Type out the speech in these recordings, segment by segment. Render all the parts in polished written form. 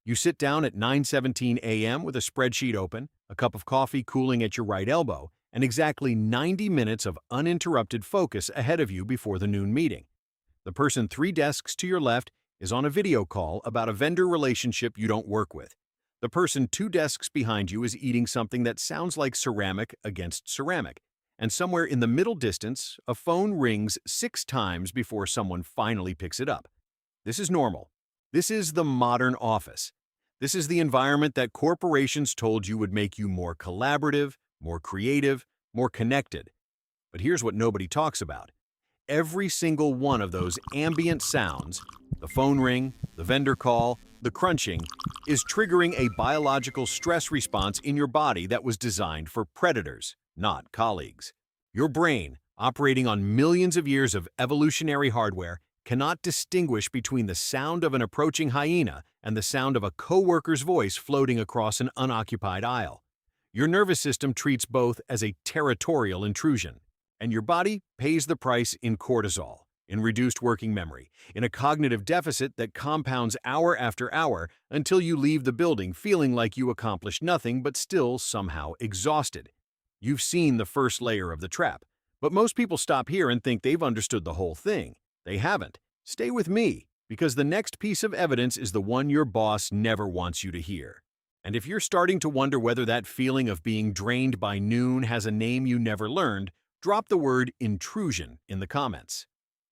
You sit down at 9:17 a.m. with a spreadsheet open, a cup of coffee cooling at your right elbow, and exactly 90 minutes of uninterrupted focus ahead of you before the noon meeting. The person 3 desks to your left is on a video call about a vendor relationship you don't work with. The person 2 desks behind you is eating something that sounds like ceramic against ceramic. And somewhere in the middle distance, a phone rings 6 times before someone finally picks it up. This is normal. This is the modern office. This is the environment that corporations told you would make you more collaborative, more creative, more connected. But here's what nobody talks about. Every single one of those ambient sounds, the phone ring, the vendor call, the crunching, is triggering a biological stress response in your body that was designed for predators, not colleagues. Your brain, operating on millions of years of evolutionary hardware, cannot distinguish between the sound of an approaching hyena and the sound of a coworker's voice floating across an unoccupied aisle. Your nervous system treats both as a territorial intrusion, and your body pays the price in cortisol, in reduced working memory, in a cognitive deficit that compounds hour after hour until you leave the building feeling like you accomplished nothing but still somehow exhausted. You've seen the first layer of the trap, but most people stop here and think they've understood the whole thing. They haven't. Stay with me, because the next piece of evidence is the one your boss never wants you to hear. And if you're starting to wonder whether that feeling of being drained by noon has a name you never learned, drop the word intrusion in the comments.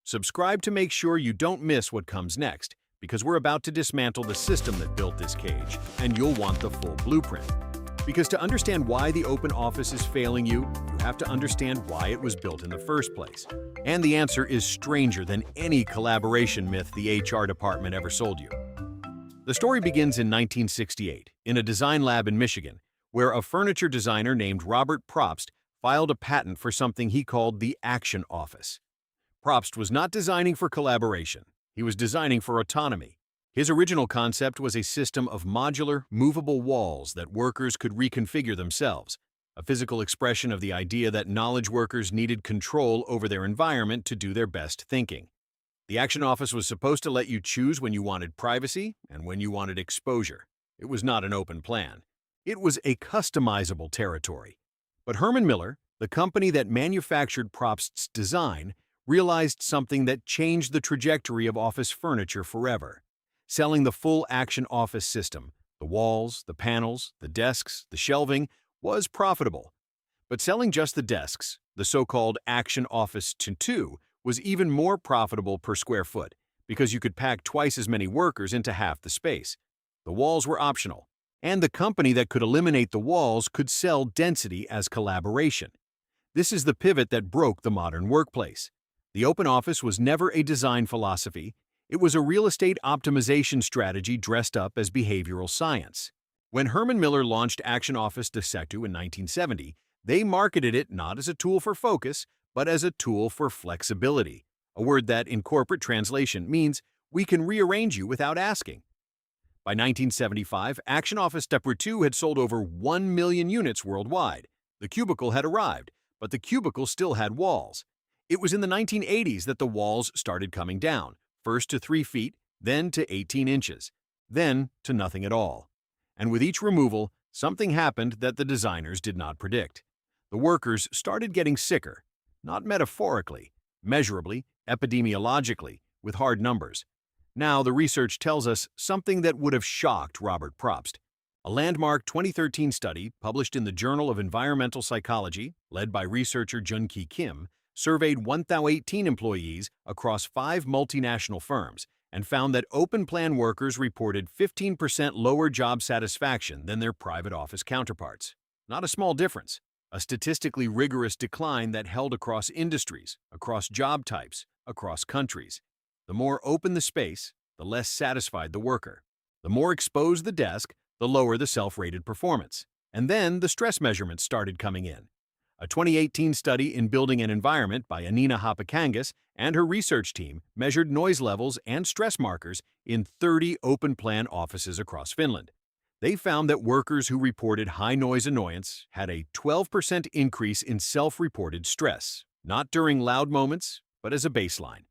Subscribe to make sure you don't miss what comes next, because we're about to dismantle the system that built this cage, and you'll want the full blueprint. Because to understand why the open office is failing you, you have to understand why it was built in the first place. And the answer is stranger than any collaboration myth the HR department ever sold you. The story begins in 1968, in a design lab in Michigan, where a furniture designer named Robert Probst filed a patent for something he called the Action Office. Probst was not designing for collaboration. He was designing for autonomy. His original concept was a system of modular, movable walls that workers could reconfigure themselves, a physical expression of the idea that knowledge workers needed control over their environment to do their best thinking. The Action Office was supposed to let you choose when you wanted privacy and when you wanted exposure. It was not an open plan. It was a customizable territory. But Herman Miller, the company that manufactured Probst's design, realized something that changed the trajectory of office furniture forever. Selling the full Action Office system, the walls, the panels, the desks, the shelving, was profitable. But selling just the desks, the so-called Action Office 2, was even more profitable per square foot because you could pack twice as many workers into half the space. The walls were optional, and the company that could eliminate the walls could sell density as collaboration. This is the pivot that broke the modern workplace. The open office was never a design philosophy. It was a real estate optimization strategy dressed up as behavioral science. When Herman Miller launched Action Office de Sectu in 1970, they marketed it not as a tool for focus, but as a tool for flexibility, a word that in corporate translation means we can rearrange you without asking. By 1975, Action Office Stepware 2 had sold over 1 million units worldwide. The cubicle had arrived, but the cubicle still had walls. It was in the 1980s that the walls started coming down, first to 3 feet, then to 18 inches, then to nothing at all. And with each removal, something happened that the designers did not predict. The workers started getting sicker, not metaphorically, measurably, epidemiologically, with hard numbers. Now, the research tells us something that would have shocked Robert Probst. A landmark 2013 study published in the Journal of Environmental Psychology, led by researcher Jun-Ki Kim, surveyed 1,018 employees across 5 multinational firms and found that open-plan workers reported 15% lower job satisfaction than their private office counterparts. Not a small difference, a statistically rigorous decline that held across industries, across job types, across countries. The more open the space, the less satisfied the worker. The more exposed the desk, the lower the self-rated performance. And then the stress measurements started coming in. A 2018 study in Building an Environment by Anina Happakangas and her research team measured noise levels and stress markers in 30 open-plan offices across Finland. They found that workers who reported high noise annoyance had a 12% increase in self-reported stress, not during loud moments, but as a baseline.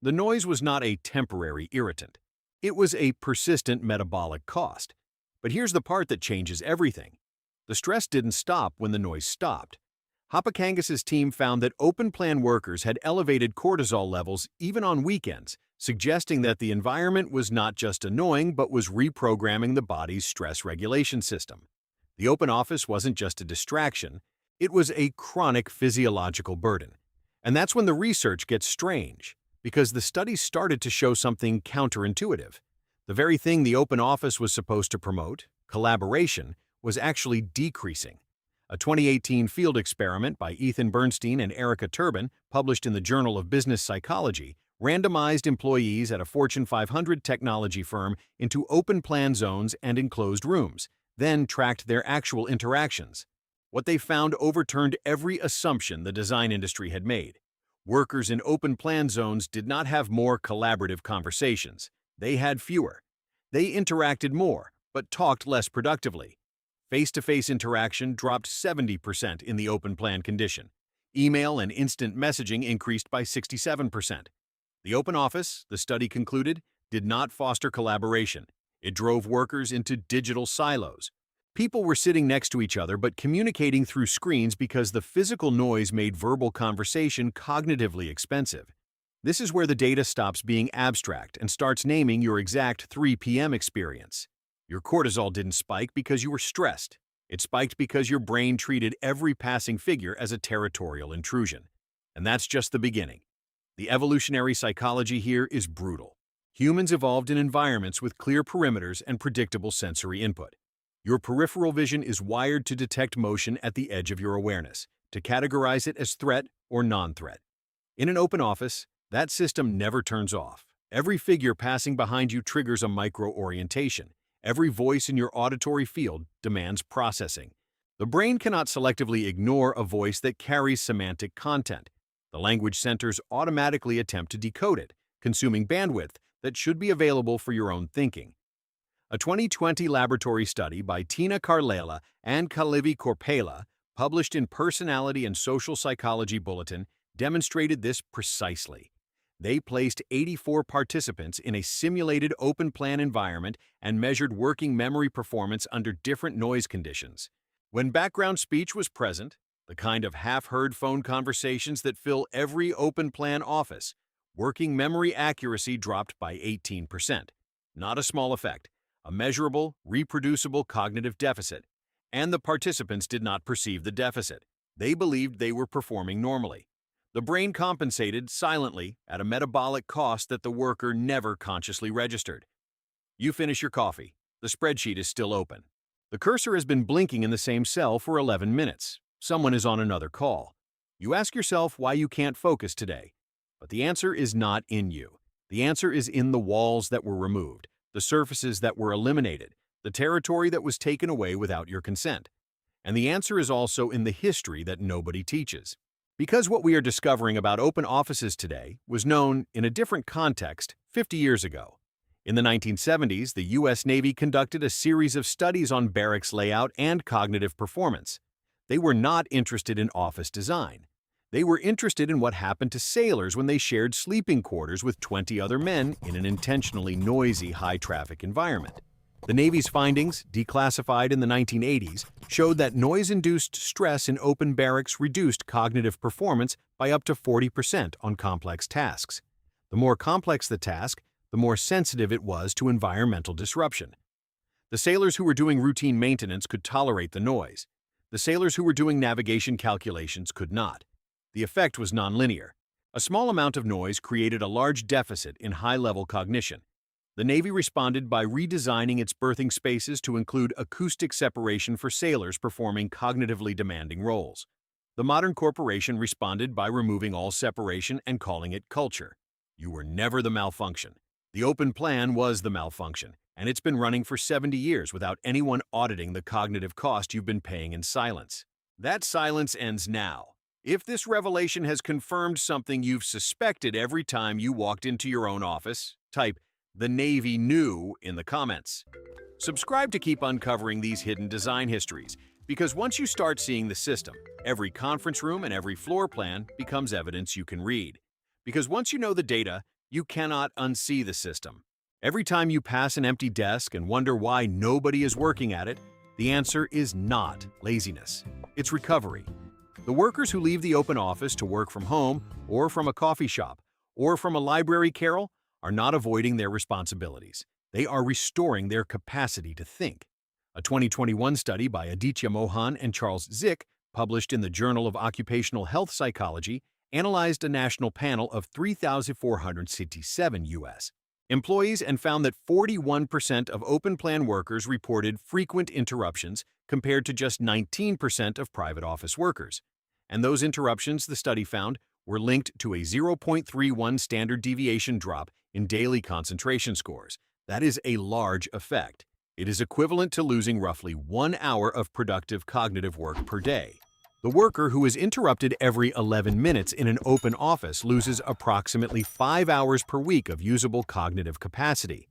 The noise was not a temporary irritant. It was a persistent metabolic cost. But here's the part that changes everything. The stress didn't stop when the noise stopped. Hoppekangis's team found that open-plan workers had elevated cortisol levels even on weekends, suggesting that the environment was not just annoying but was reprogramming the body's stress regulation system. The open office wasn't just a distraction, it was a chronic physiological burden. And that's when the research gets strange, because the studies started to show something counterintuitive. The very thing the open office was supposed to promote, collaboration, was actually decreasing. A 2018 field experiment by Ethan Bernstein and Erica Turbin, published in the Journal of Business Psychology, randomized employees at a Fortune 500 technology firm into open-plan zones and enclosed rooms, then tracked their actual interactions. What they found overturned every assumption the design industry had made. Workers in open-plan zones did not have more collaborative conversations. They had fewer. They interacted more, but talked less productively. Face-to-face interaction dropped 70% in the open-plan condition. Email and instant messaging increased by 67%. The open office, the study concluded, did not foster collaboration. It drove workers into digital silos. People were sitting next to each other but communicating through screens because the physical noise made verbal conversation cognitively expensive. This is where the data stops being abstract and starts naming your exact 3 p.m. experience. Your cortisol didn't spike because you were stressed. It spiked because your brain treated every passing figure as a territorial intrusion. And that's just the beginning. The evolutionary psychology here is brutal. Humans evolved in environments with clear perimeters and predictable sensory input. Your peripheral vision is wired to detect motion at the edge of your awareness, to categorize it as threat or non-threat. In an open office, that system never turns off. Every figure passing behind you triggers a micro-orientation. Every voice in your auditory field demands processing. The brain cannot selectively ignore a voice that carries semantic content. The language centers automatically attempt to decode it, consuming bandwidth that should be available for your own thinking. A 2020 laboratory study by Tina Carlela and Kalevi Korpela, published in Personality and Social Psychology Bulletin, demonstrated this precisely. They placed 84 participants in a simulated open-plan environment and measured working memory performance under different noise conditions. When background speech was present, the kind of half-heard phone conversations that fill every open-plan office, working memory accuracy dropped by 18%. Not a small effect, a measurable, reproducible cognitive deficit. And the participants did not perceive the deficit. They believed they were performing normally. The brain compensated silently at a metabolic cost that the worker never consciously registered. You finish your coffee. The spreadsheet is still open. The cursor has been blinking in the same cell for 11 minutes. Someone is on another call. You ask yourself why you can't focus today. But the answer is not in you. The answer is in the walls that were removed, the surfaces that were eliminated, the territory that was taken away without your consent. And the answer is also in the history that nobody teaches. Because what we are discovering about open offices today was known in a different context 50 years ago. In the 1970s, the U.S. Navy conducted a series of studies on barracks layout and cognitive performance. They were not interested in office design. They were interested in what happened to sailors when they shared sleeping quarters with 20 other men in an intentionally noisy, high-traffic environment. The Navy's findings, declassified in the 1980s, showed that noise-induced stress in open barracks reduced cognitive performance by up to 40% on complex tasks. The more complex the task, the more sensitive it was to environmental disruption. The sailors who were doing routine maintenance could tolerate the noise. The sailors who were doing navigation calculations could not. The effect was nonlinear. A small amount of noise created a large deficit in high-level cognition. The Navy responded by redesigning its berthing spaces to include acoustic separation for sailors performing cognitively demanding roles. The modern corporation responded by removing all separation and calling it culture. You were never the malfunction. The open plan was the malfunction, and it's been running for 70 years without anyone auditing the cognitive cost you've been paying in silence. That silence ends now. If this revelation has confirmed something you've suspected every time you walked into your own office, type "The Navy knew" in the comments. Subscribe to keep uncovering these hidden design histories, because once you start seeing the system, every conference room and every floor plan becomes evidence you can read. Because once you know the data, you cannot unsee the system. Every time you pass an empty desk and wonder why nobody is working at it, the answer is not laziness. It's recovery. The workers who leave the open office to work from home, or from a coffee shop, or from a library carrel are not avoiding their responsibilities. They are restoring their capacity to think. A 2021 study by Aditya Mohan and Charles Zick, published in the Journal of Occupational Health Psychology, analyzed a national panel of 3,467 U.S. employees and found that 41% of open-plan workers reported frequent interruptions compared to just 19% of private office workers. And those interruptions, the study found, were linked to a 0.31 standard deviation drop in daily concentration scores. That is a large effect. It is equivalent to losing roughly 1 hour of productive cognitive work per day. The worker who is interrupted every 11 minutes in an open office loses approximately 5 hours per week of usable cognitive capacity.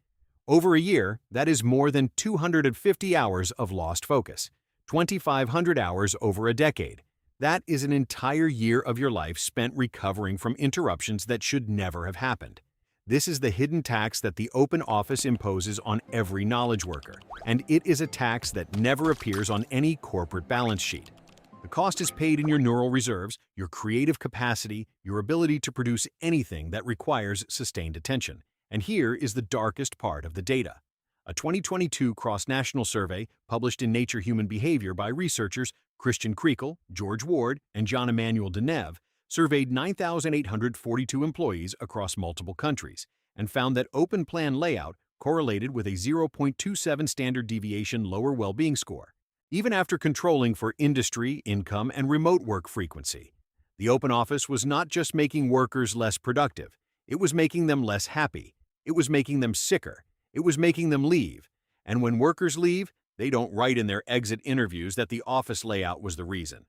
Over a year, that is more than 250 hours of lost focus, 2,500 hours over a decade. That is an entire year of your life spent recovering from interruptions that should never have happened. This is the hidden tax that the open office imposes on every knowledge worker, and it is a tax that never appears on any corporate balance sheet. The cost is paid in your neural reserves, your creative capacity, your ability to produce anything that requires sustained attention. And here is the darkest part of the data. A 2022 cross-national survey published in Nature Human Behavior by researchers Christian Krikel, George Ward, and John Emmanuel Deneve surveyed 9,842 employees across multiple countries and found that open plan layout correlated with a 0.27 standard deviation lower well-being score, even after controlling for industry, income, and remote work frequency. The open office was not just making workers less productive, it was making them less happy, it was making them sicker, it was making them leave. And when workers leave, they don't write in their exit interviews that the office layout was the reason.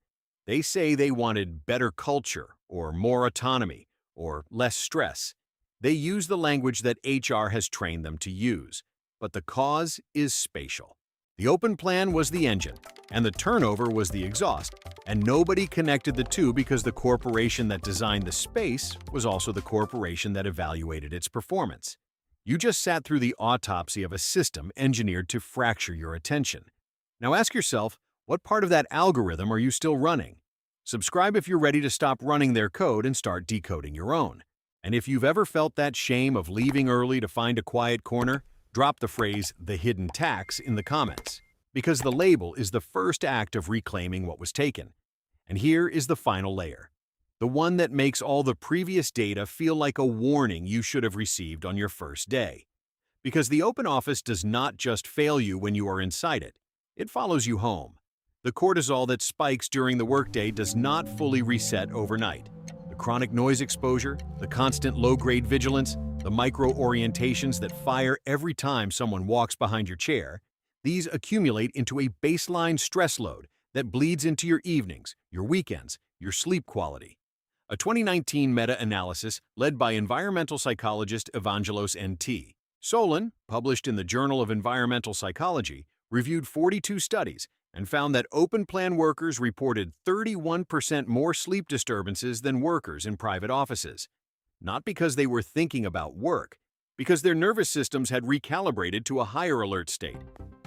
They say they wanted better culture, or more autonomy, or less stress. They use the language that HR has trained them to use. But the cause is spatial. The open plan was the engine, and the turnover was the exhaust, and nobody connected the two because the corporation that designed the space was also the corporation that evaluated its performance. You just sat through the autopsy of a system engineered to fracture your attention. Now ask yourself, what part of that algorithm are you still running? Subscribe if you're ready to stop running their code and start decoding your own. And if you've ever felt that shame of leaving early to find a quiet corner, drop the phrase "the hidden tax" in the comments, because the label is the first act of reclaiming what was taken. And here is the final layer, the one that makes all the previous data feel like a warning you should have received on your first day. Because the open office does not just fail you when you are inside it, it follows you home. The cortisol that spikes during the workday does not fully reset overnight. The chronic noise exposure, the constant low-grade vigilance, the micro-orientations that fire every time someone walks behind your chair, these accumulate into a baseline stress load that bleeds into your evenings, your weekends, your sleep quality. A 2019 meta-analysis led by environmental psychologist Evangelos N.T. Solon, published in the Journal of Environmental Psychology, reviewed 42 studies and found that open-plan workers reported 31% more sleep disturbances than workers in private offices. Not because they were thinking about work, because their nervous systems had recalibrated to a higher alert state.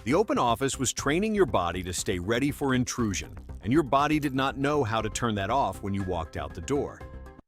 The open office was training your body to stay ready for intrusion, and your body did not know how to turn that off when you walked out the door.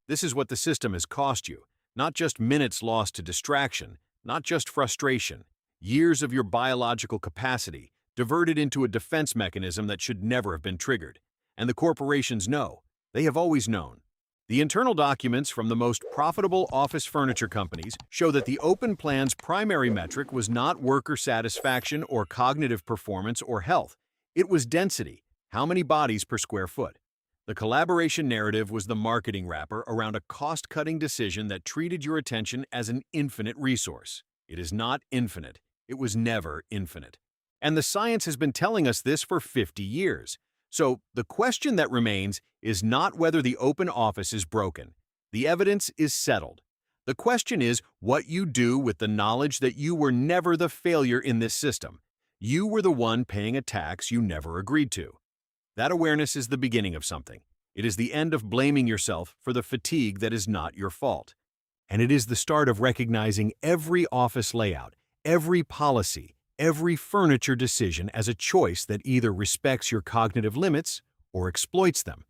This is what the system has cost you, not just minutes lost to distraction, not just frustration, years of your biological capacity diverted into a defense mechanism that should never have been triggered. And the corporations know. They have always known. The internal documents from the most profitable office furniture companies show that the open plan's primary metric was not worker satisfaction or cognitive performance or health. It was density, how many bodies per square foot. The collaboration narrative was the marketing wrapper around a cost-cutting decision that treated your attention as an infinite resource. It is not infinite. It was never infinite. And the science has been telling us this for 50 years. So the question that remains is not whether the open office is broken. The evidence is settled. The question is what you do with the knowledge that you were never the failure in this system. You were the one paying a tax you never agreed to. That awareness is the beginning of something. It is the end of blaming yourself for the fatigue that is not your fault. And it is the start of recognizing every office layout, every policy, every furniture decision as a choice that either respects your cognitive limits or exploits them.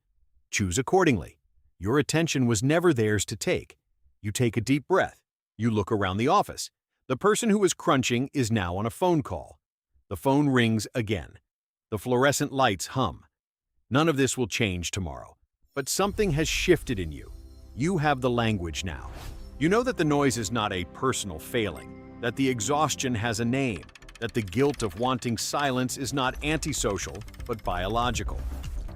Choose accordingly. Your attention was never theirs to take. You take a deep breath. You look around the office. The person who was crunching is now on a phone call. The phone rings again. The fluorescent lights hum. None of this will change tomorrow. But something has shifted in you. You have the language now. You know that the noise is not a personal failing, that the exhaustion has a name, that the guilt of wanting silence is not antisocial, but biological.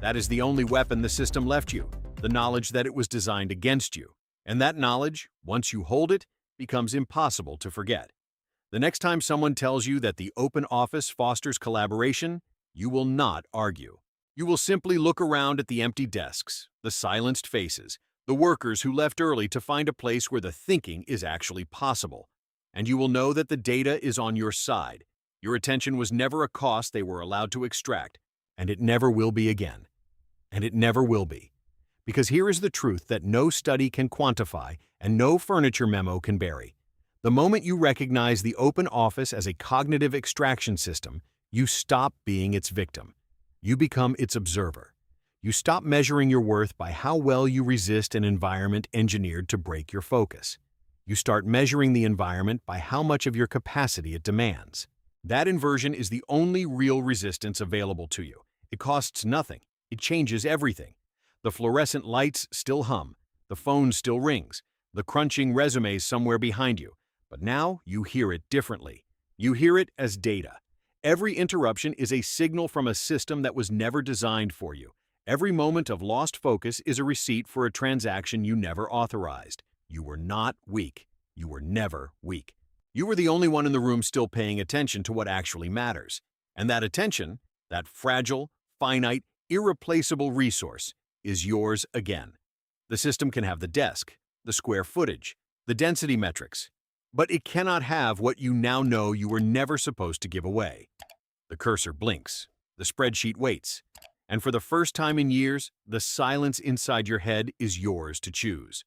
That is the only weapon the system left you, the knowledge that it was designed against you. And that knowledge, once you hold it, becomes impossible to forget. The next time someone tells you that the open office fosters collaboration, you will not argue. You will simply look around at the empty desks, the silenced faces, the workers who left early to find a place where the thinking is actually possible. And you will know that the data is on your side. Your attention was never a cost they were allowed to extract, and it never will be again. And it never will be. Because here is the truth that no study can quantify and no furniture memo can bury. The moment you recognize the open office as a cognitive extraction system, you stop being its victim. You become its observer. You stop measuring your worth by how well you resist an environment engineered to break your focus. You start measuring the environment by how much of your capacity it demands. That inversion is the only real resistance available to you. It costs nothing. It changes everything. The fluorescent lights still hum. The phone still rings. The crunching resumes somewhere behind you. But now you hear it differently. You hear it as data. Every interruption is a signal from a system that was never designed for you. Every moment of lost focus is a receipt for a transaction you never authorized. You were not weak. You were never weak. You were the only one in the room still paying attention to what actually matters. And that attention, that fragile, finite, irreplaceable resource, is yours again. The system can have the desk, the square footage, the density metrics, but it cannot have what you now know you were never supposed to give away. The cursor blinks, the spreadsheet waits, and for the first time in years, the silence inside your head is yours to choose.